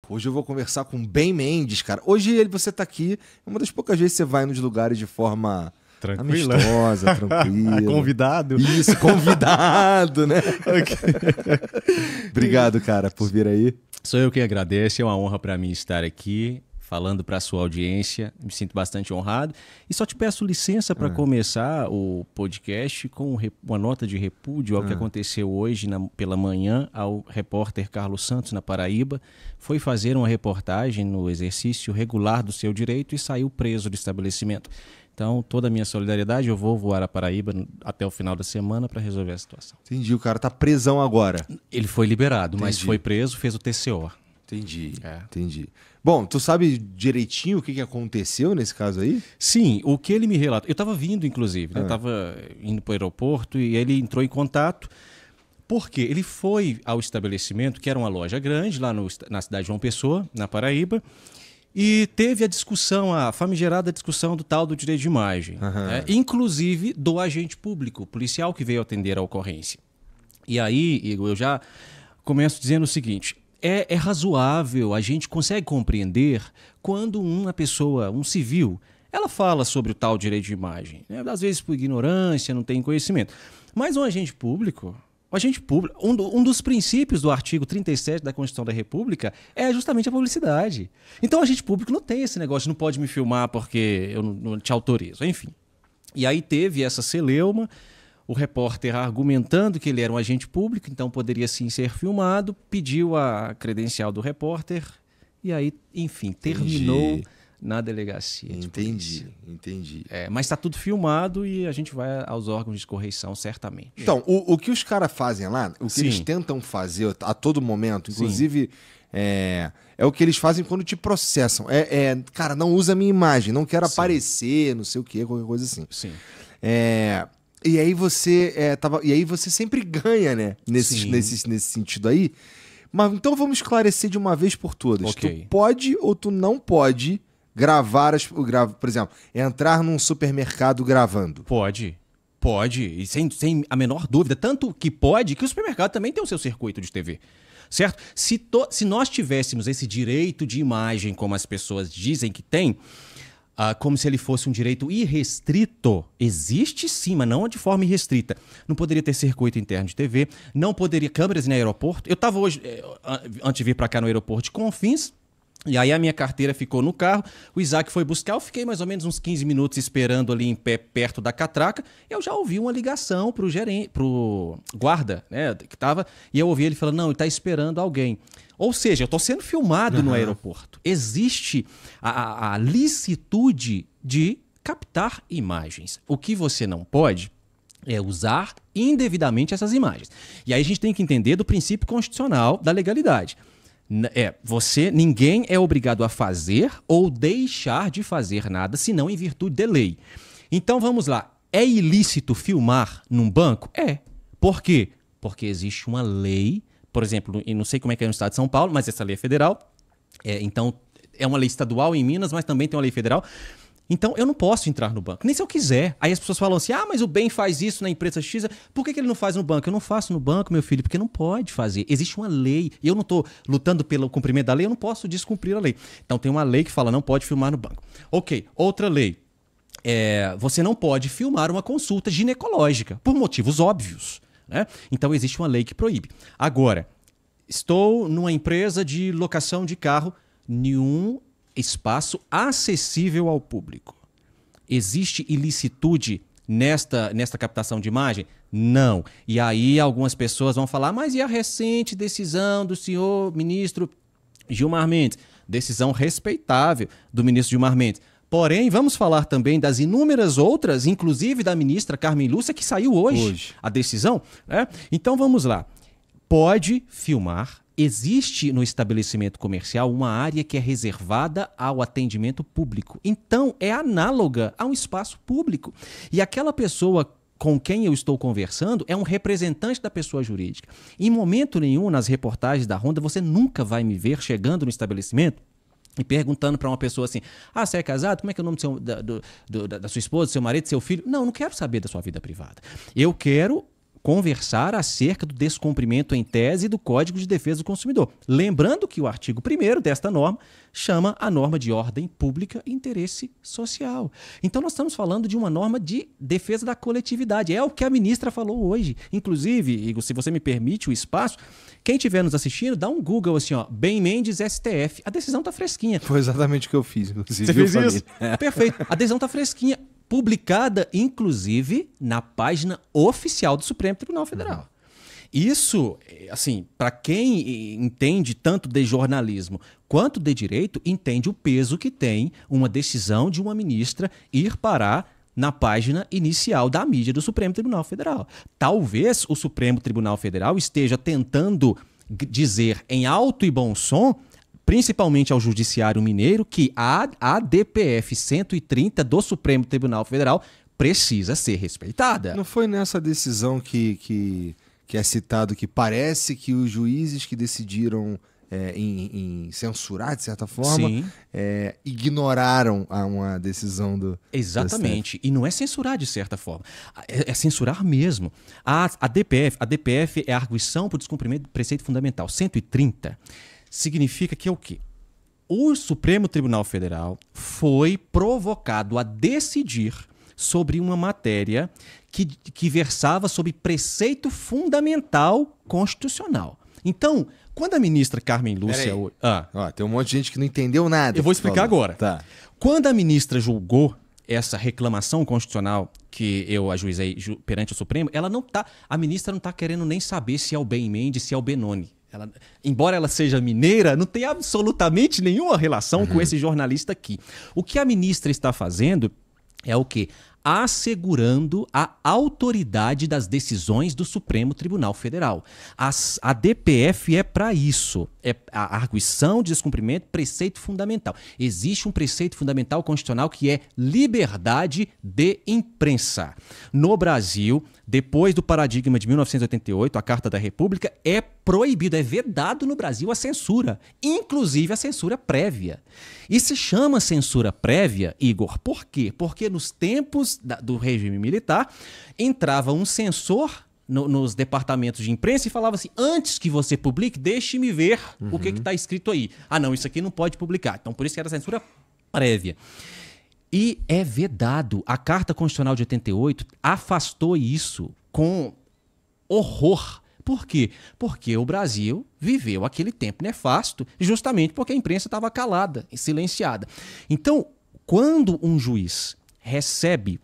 Hoje eu vou conversar com o Ben Mendes, cara. Hoje você tá aqui, é uma das poucas vezes que você vai nos lugares de forma tranquila, amistosa, tranquila. Convidado. Isso, convidado, né? Obrigado, cara, por vir aí. Sou eu que agradeço, é uma honra para mim estar aqui falando para a sua audiência. Me sinto bastante honrado. E só te peço licença para começar o podcast com uma nota de repúdio ao que aconteceu hoje pela manhã ao repórter Carlos Santos, na Paraíba. Foi fazer uma reportagem no exercício regular do seu direito e saiu preso do estabelecimento. Então, toda a minha solidariedade, eu vou voar a Paraíba até o final da semana para resolver a situação. Entendi, o cara tá presão agora. Ele foi liberado, mas foi preso, fez o TCO. Entendi, entendi. Bom, tu sabe direitinho o que aconteceu nesse caso aí? Sim, o que ele me relatou. Eu estava vindo, inclusive, né? Eu estava indo para o aeroporto e ele entrou em contato porque ele foi ao estabelecimento, que era uma loja grande, lá na cidade de João Pessoa, na Paraíba, e teve a discussão, a famigerada discussão do tal do direito de imagem, né? Inclusive do agente público, policial que veio atender a ocorrência. E aí, Igor, eu já começo dizendo o seguinte: é razoável, a gente consegue compreender quando uma pessoa, um civil, ela fala sobre o tal direito de imagem, né? Às vezes por ignorância, não tem conhecimento. Mas um agente público, um dos princípios do artigo 37 da Constituição da República é justamente a publicidade. Então o agente público não tem esse negócio, não pode me filmar porque eu não te autorizo, enfim. E aí teve essa celeuma, o repórter argumentando que ele era um agente público, então poderia sim ser filmado, pediu a credencial do repórter e aí, enfim, terminou na delegacia. Entendi. Mas está tudo filmado e a gente vai aos órgãos de correição, certamente. Então, o que os caras fazem lá, o que eles tentam fazer a todo momento, inclusive é o que eles fazem quando te processam. Cara, não usa a minha imagem, não quero aparecer, não sei o quê, qualquer coisa assim. Sim. E aí você sempre ganha, né? Nesse sentido aí. Mas então vamos esclarecer de uma vez por todas. Okay. Tu pode ou tu não pode gravar, por exemplo, entrar num supermercado gravando? Pode, e sem a menor dúvida. Tanto que pode que o supermercado também tem o seu circuito de TV. Certo? Se nós tivéssemos esse direito de imagem, como as pessoas dizem que tem, como se ele fosse um direito irrestrito, existe sim, mas não de forma irrestrita. Não poderia ter circuito interno de TV, não poderia câmeras no aeroporto. Eu estava hoje, antes de vir para cá no aeroporto de Confins, e aí a minha carteira ficou no carro, o Isaac foi buscar, eu fiquei mais ou menos uns 15 minutos esperando ali em pé, perto da catraca, eu já ouvi uma ligação pro guarda, né, que tava, e eu ouvi ele falando, não, ele está esperando alguém. Ou seja, eu estou sendo filmado no aeroporto. Existe a licitude de captar imagens. O que você não pode é usar indevidamente essas imagens. E aí a gente tem que entender do princípio constitucional da legalidade. Ninguém é obrigado a fazer ou deixar de fazer nada, senão em virtude de lei. Então vamos lá. É ilícito filmar num banco? É. Por quê? Porque existe uma lei, por exemplo, e não sei como é que é no estado de São Paulo, mas essa lei é federal. Então é uma lei estadual em Minas, mas também tem uma lei federal. Então, eu não posso entrar no banco, nem se eu quiser. Aí as pessoas falam assim, mas o Ben faz isso na empresa X, por que ele não faz no banco? Eu não faço no banco, meu filho, porque não pode fazer. Existe uma lei, e eu não estou lutando pelo cumprimento da lei, eu não posso descumprir a lei. Então, tem uma lei que fala, não pode filmar no banco. Ok, outra lei. Você não pode filmar uma consulta ginecológica, por motivos óbvios, né? Então, existe uma lei que proíbe. Agora, estou numa empresa de locação de carro, nenhum espaço acessível ao público. Existe ilicitude nesta captação de imagem? Não. E aí algumas pessoas vão falar, mas e a recente decisão do senhor ministro Gilmar Mendes? Decisão respeitável do ministro Gilmar Mendes. Porém, vamos falar também das inúmeras outras, inclusive da ministra Carmen Lúcia, que saiu hoje. A decisão, né? Então vamos lá. Pode filmar. Existe no estabelecimento comercial uma área que é reservada ao atendimento público. Então, é análoga a um espaço público. E aquela pessoa com quem eu estou conversando é um representante da pessoa jurídica. Em momento nenhum, nas reportagens da Ronda, você nunca vai me ver chegando no estabelecimento e perguntando para uma pessoa assim, você é casado? Como é que é o nome da sua esposa, do seu marido, do seu filho? Não quero saber da sua vida privada. Eu quero conversar acerca do descumprimento em tese do Código de Defesa do Consumidor. Lembrando que o artigo 1º desta norma chama a norma de ordem pública e interesse social. Então nós estamos falando de uma norma de defesa da coletividade. É o que a ministra falou hoje. Inclusive, Igor, se você me permite o espaço, quem estiver nos assistindo, dá um Google assim, ó, Ben Mendes STF. A decisão tá fresquinha. Foi exatamente o que eu fiz, inclusive. Você fez isso? Perfeito. A decisão tá fresquinha. Publicada, inclusive, na página oficial do Supremo Tribunal Federal. Isso, assim, para quem entende tanto de jornalismo quanto de direito, entende o peso que tem uma decisão de uma ministra ir parar na página inicial da mídia do Supremo Tribunal Federal. Talvez o Supremo Tribunal Federal esteja tentando dizer em alto e bom som, principalmente ao Judiciário Mineiro, que a DPF 130 do Supremo Tribunal Federal precisa ser respeitada. Não foi nessa decisão que é citado que parece que os juízes que decidiram em censurar, de certa forma, ignoraram uma decisão do... Exatamente. Do e não é censurar de certa forma. É censurar mesmo. A DPF é a arguição por descumprimento do preceito fundamental 130. Significa que é o quê? O Supremo Tribunal Federal foi provocado a decidir sobre uma matéria que versava sobre preceito fundamental constitucional. Então, quando a ministra Carmen Lúcia... tem um monte de gente que não entendeu nada. Eu vou explicar agora. Tá. Quando a ministra julgou essa reclamação constitucional que eu ajuizei perante o Supremo, a ministra não está querendo nem saber se é o Ben Mendes, se é o Benoni. Embora ela seja mineira, não tem absolutamente nenhuma relação com esse jornalista aqui. O que a ministra está fazendo é o quê? Assegurando a autoridade das decisões do Supremo Tribunal Federal. A DPF é para isso. É a arguição de descumprimento, preceito fundamental. Existe um preceito fundamental constitucional que é liberdade de imprensa. No Brasil, depois do paradigma de 1988, a Carta da República, é proibido, é vedado no Brasil a censura, inclusive a censura prévia. E se chama censura prévia, Igor, por quê? Porque nos tempos do regime militar, entrava um censor nos departamentos de imprensa e falava assim, antes que você publique, deixe-me ver o que está escrito aí. Ah, não, isso aqui não pode publicar. Então, por isso que era censura prévia. E é vedado. A Carta Constitucional de 88 afastou isso com horror. Por quê? Porque o Brasil viveu aquele tempo nefasto justamente porque a imprensa estava calada e silenciada. Então, quando um juiz recebe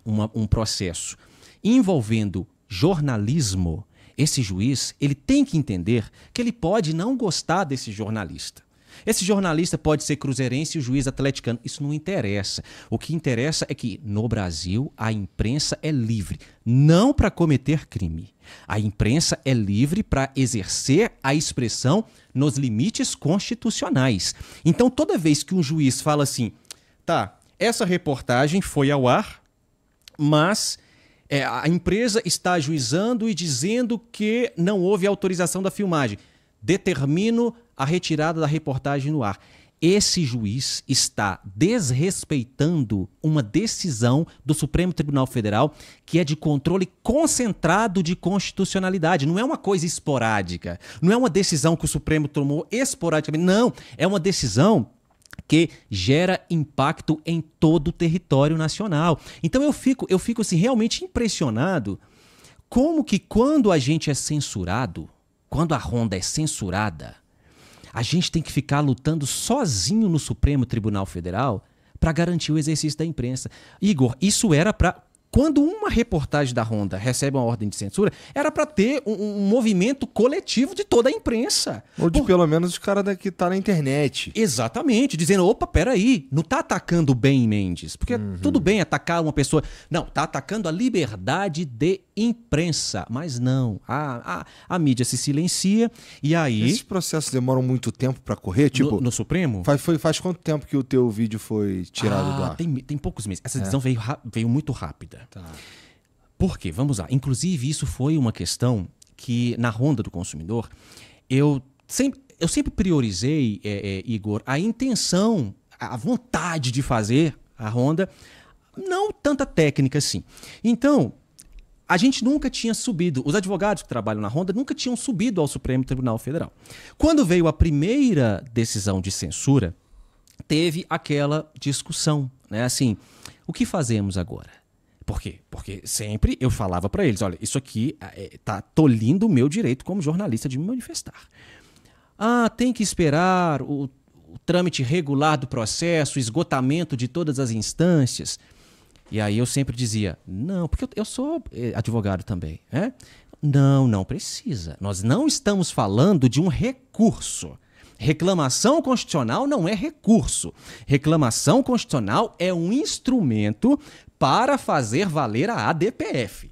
um processo envolvendo jornalismo, esse juiz ele tem que entender que ele pode não gostar desse jornalista. Esse jornalista pode ser cruzeirense e o juiz atleticano. Isso não interessa. O que interessa é que, no Brasil, a imprensa é livre, não para cometer crime. A imprensa é livre para exercer a expressão nos limites constitucionais. Então, toda vez que um juiz fala assim, tá, essa reportagem foi ao ar, mas a empresa está ajuizando e dizendo que não houve autorização da filmagem. Determino a retirada da reportagem no ar. Esse juiz está desrespeitando uma decisão do Supremo Tribunal Federal que é de controle concentrado de constitucionalidade. Não é uma coisa esporádica. Não é uma decisão que o Supremo tomou esporadicamente. Não, é uma decisão que gera impacto em todo o território nacional. Então eu fico assim, realmente impressionado como que quando a gente é censurado, quando a Ronda é censurada, a gente tem que ficar lutando sozinho no Supremo Tribunal Federal para garantir o exercício da imprensa. Igor, isso era para... Quando uma reportagem da Ronda recebe uma ordem de censura, era para ter um movimento coletivo de toda a imprensa. Ou de pelo menos os caras que tá na internet. Exatamente, dizendo, opa, peraí, não tá atacando o Ben Mendes. Porque tudo bem atacar uma pessoa... Não, tá atacando a liberdade de imprensa. Mas não, a mídia se silencia e aí... Esses processos demoram muito tempo para correr? Tipo, no Supremo? Faz quanto tempo que o teu vídeo foi tirado do ar? Tem poucos meses. Essa decisão veio muito rápida. Tá. Por quê? Vamos lá. Inclusive, isso foi uma questão que, na Ronda do Consumidor, eu sempre priorizei, Igor, a intenção, a vontade de fazer a Ronda, não tanta técnica assim. Então, a gente nunca tinha subido, os advogados que trabalham na Ronda nunca tinham subido ao Supremo Tribunal Federal. Quando veio a primeira decisão de censura, teve aquela discussão, né? Assim, o que fazemos agora? Por quê? Porque sempre eu falava para eles, olha, isso aqui tá tolhindo o meu direito como jornalista de me manifestar. Tem que esperar o trâmite regular do processo, o esgotamento de todas as instâncias. E aí eu sempre dizia, não, porque eu sou advogado também, né? Não precisa. Nós não estamos falando de um recurso. Reclamação constitucional não é recurso. Reclamação constitucional é um instrumento para fazer valer a ADPF.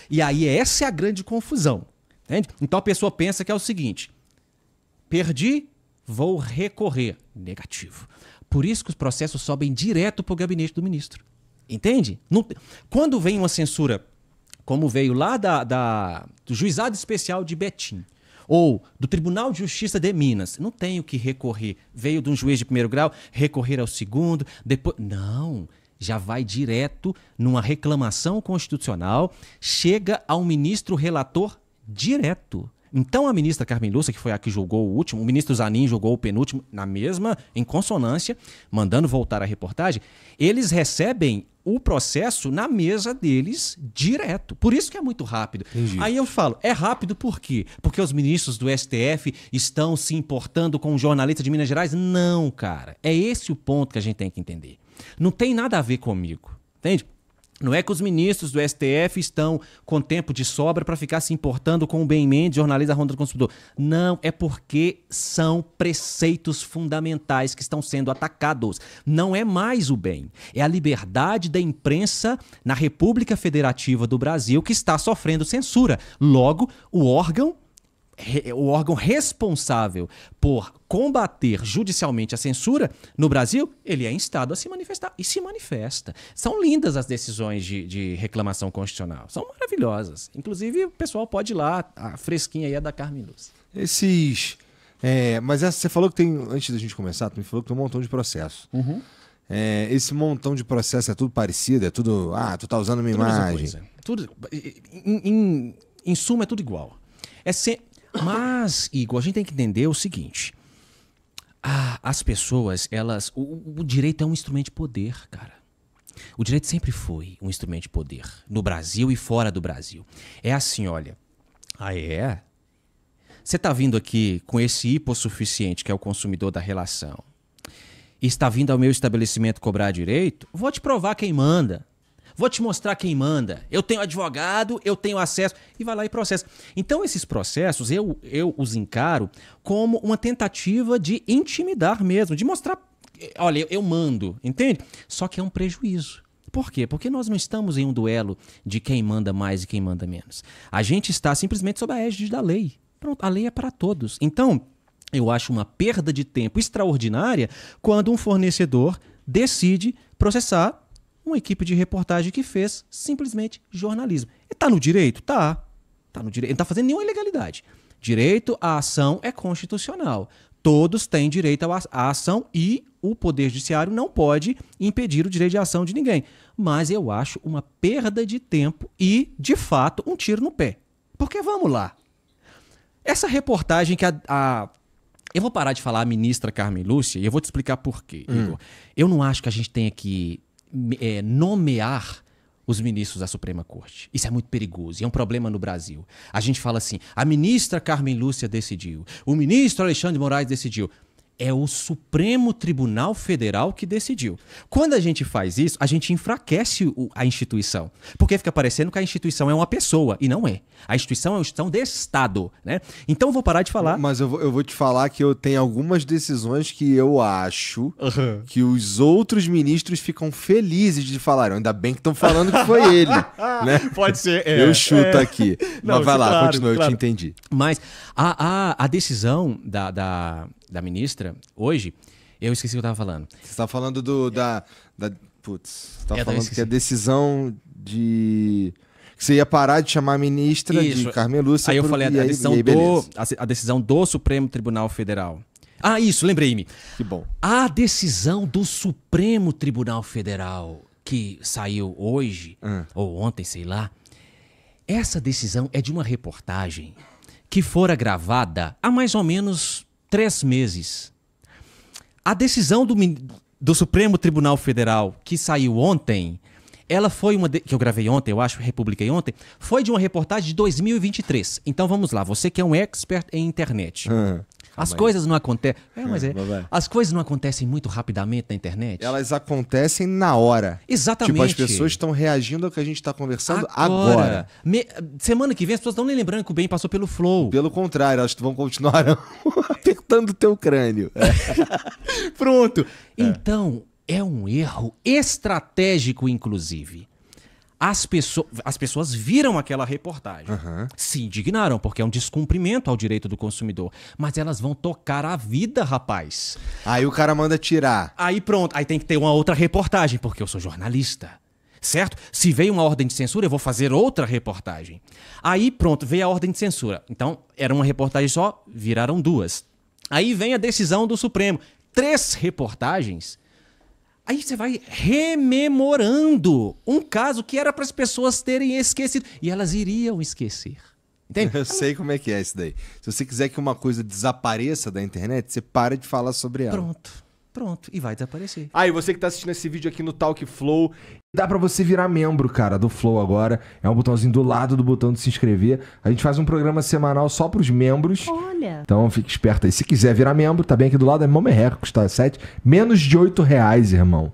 E aí essa é a grande confusão. Entende? Então a pessoa pensa que é o seguinte, perdi, vou recorrer. Negativo. Por isso que os processos sobem direto para o gabinete do ministro. Entende? Quando vem uma censura, como veio lá do Juizado Especial de Betim, ou do Tribunal de Justiça de Minas, não tem o que recorrer. Veio de um juiz de primeiro grau, recorrer ao segundo, depois... Não, já vai direto numa reclamação constitucional, chega ao ministro relator direto. Então a ministra Carmen Lúcia, que foi a que julgou o último, o ministro Zanin julgou o penúltimo, na mesma, em consonância, mandando voltar a reportagem, eles recebem o processo na mesa deles direto. Por isso que é muito rápido. Entendi. Aí eu falo, é rápido por quê? Porque os ministros do STF estão se importando com o jornalista de Minas Gerais? Não, cara. É esse o ponto que a gente tem que entender. Não tem nada a ver comigo, entende? Não é que os ministros do STF estão com tempo de sobra para ficar se importando com o Ben Mendes, jornalista da Ronda do Consumidor. Não, é porque são preceitos fundamentais que estão sendo atacados. Não é mais o bem. É a liberdade da imprensa na República Federativa do Brasil que está sofrendo censura. Logo, o órgão responsável por combater judicialmente a censura no Brasil, ele é instado a se manifestar. E se manifesta. São lindas as decisões de reclamação constitucional. São maravilhosas. Inclusive, o pessoal pode ir lá, a fresquinha aí é da Carmen Lúcia. Mas você falou que tem, antes da gente começar, tu me falou que tem um montão de processo. Uhum. Esse montão de processo é tudo parecido? É tudo, tu tá usando uma imagem. Tudo, em suma, é tudo igual. Mas, Igor, a gente tem que entender o seguinte. As pessoas, o direito é um instrumento de poder, cara. O direito sempre foi um instrumento de poder, no Brasil e fora do Brasil. É assim, olha. Você tá vindo aqui com esse hipossuficiente, que é o consumidor da relação, e está vindo ao meu estabelecimento cobrar direito, vou te provar quem manda. Vou te mostrar quem manda. Eu tenho advogado, eu tenho acesso. E vai lá e processa. Então, esses processos, eu os encaro como uma tentativa de intimidar mesmo, de mostrar, olha, eu mando, entende? Só que é um prejuízo. Por quê? Porque nós não estamos em um duelo de quem manda mais e quem manda menos. A gente está simplesmente sob a égide da lei. Pronto, a lei é para todos. Então, eu acho uma perda de tempo extraordinária quando um fornecedor decide processar uma equipe de reportagem que fez simplesmente jornalismo. E tá no direito? Tá no direito. Ele não tá fazendo nenhuma ilegalidade. Direito à ação é constitucional. Todos têm direito à ação e o Poder Judiciário não pode impedir o direito de ação de ninguém. Mas eu acho uma perda de tempo e, de fato, um tiro no pé. Porque vamos lá. Essa reportagem que eu vou parar de falar a ministra Carmen Lúcia e eu vou te explicar por quê, Igor. Eu não acho que a gente tenha que nomear os ministros da Suprema Corte. Isso é muito perigoso e é um problema no Brasil. A gente fala assim, a ministra Carmen Lúcia decidiu, o ministro Alexandre de Moraes decidiu. É o Supremo Tribunal Federal que decidiu. Quando a gente faz isso, a gente enfraquece a instituição. Porque fica parecendo que a instituição é uma pessoa, e não é. A instituição é uma instituição de Estado, né? Então eu vou parar de falar... Mas eu vou te falar que eu tenho algumas decisões que eu acho que os outros ministros ficam felizes de falar. Ainda bem que estão falando que foi ele, né? Pode ser. Eu chuto aqui. Não, mas vai lá, claro, continua, claro. Eu te entendi. Mas a decisão da ministra, hoje, eu esqueci o que eu estava falando. Você estava falando você estava falando que a decisão de... Que você ia parar de chamar a ministra de Carmen Lúcia. Aí eu falei a decisão do Supremo Tribunal Federal. Isso, lembrei-me. Que bom. A decisão do Supremo Tribunal Federal, que saiu hoje, ou ontem, sei lá, Essa decisão é de uma reportagem que fora gravada há mais ou menos 3 meses. A decisão do Supremo Tribunal Federal, que saiu ontem, ela foi que eu gravei ontem, eu acho, republiquei ontem, foi de uma reportagem de 2023. Então vamos lá, você que é um expert em internet. As coisas não acontecem. As coisas não acontecem muito rapidamente na internet. Elas acontecem na hora. Exatamente. Tipo, as pessoas estão reagindo ao que a gente está conversando agora. Semana que vem as pessoas estão nem lembrando que o bem passou pelo Flow. Pelo contrário, elas vão continuar apertando o teu crânio. Pronto. Então, é um erro estratégico, inclusive. As pessoas viram aquela reportagem, se indignaram, porque é um descumprimento ao direito do consumidor. Mas elas vão tocar a vida, rapaz. Aí o cara manda tirar. Aí pronto, aí tem que ter uma outra reportagem, porque eu sou jornalista. Certo? Se veio uma ordem de censura, eu vou fazer outra reportagem. Aí pronto, veio a ordem de censura. Então, era uma reportagem só, viraram 2. Aí vem a decisão do Supremo. 3 reportagens. Aí você vai rememorando um caso que era para as pessoas terem esquecido. E elas iriam esquecer. Entende? Eu sei como é que é isso daí. Se você quiser que uma coisa desapareça da internet, você para de falar sobre ela. Pronto. E vai desaparecer. Aí, você que tá assistindo esse vídeo aqui no Talk Flow, dá pra você virar membro, cara, do Flow agora. É um botãozinho do lado do botão de se inscrever. A gente faz um programa semanal só pros membros. Olha. Então fique esperto aí. Se quiser virar membro, tá bem aqui do lado. É mó merreca, custa menos de R$8, irmão.